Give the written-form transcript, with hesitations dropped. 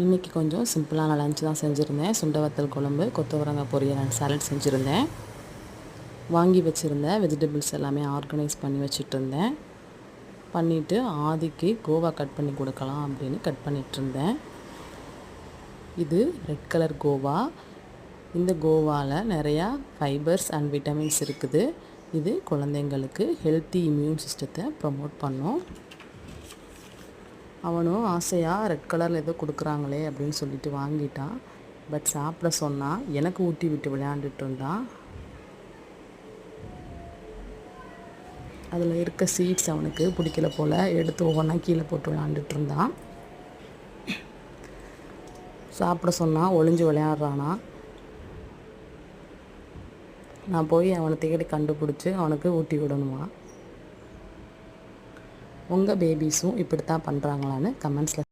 இன்றைக்கி கொஞ்சம் சிம்பிளான லஞ்ச் தான் செஞ்சுருந்தேன். சுண்டை வத்தல் குழம்பு, கொத்தவரங்காய் பொரியல் அண்ட் சாலட் செஞ்சுருந்தேன். வாங்கி வச்சுருந்த வெஜிடபிள்ஸ் எல்லாமே ஆர்கனைஸ் பண்ணி வச்சுட்ருந்தேன். பண்ணிவிட்டு ஆதிக்கு கோவா கட் பண்ணி கொடுக்கலாம் அப்படின்னு கட் பண்ணிகிட்ருந்தேன். இது ரெட் கலர் கோவா. இந்த கோவாவில் நிறையா ஃபைபர்ஸ் அண்ட் விட்டமின்ஸ் இருக்குது. இது குழந்தைங்களுக்கு ஹெல்த்தி இம்யூன் சிஸ்டத்தை ப்ரமோட் பண்ணும். அவனும் ஆசையாக ரெட் கலரில் ஏதோ கொடுக்குறாங்களே அப்படின்னு சொல்லிட்டு வாங்கிட்டான். பட் சாப்பிட சொன்னால் எனக்கு ஊட்டி விட்டு விளையாண்டுட்டு இருந்தான். அதில் இருக்க சீட்ஸ் அவனுக்கு பிடிக்கல போல், எடுத்து ஒவ்வொன்றா கீழே போட்டு விளையாண்டுட்டு இருந்தான். சாப்பிட சொன்னால் ஒளிஞ்சு விளையாடுறானா. நான் போய் அவனை தேடி கண்டுபிடிச்சி அவனுக்கு ஊட்டி விடணுமா. உங்கள் பேபிஸும் இப்படி தான் பண்ணுறாங்களான்னு கமெண்ட்ஸில்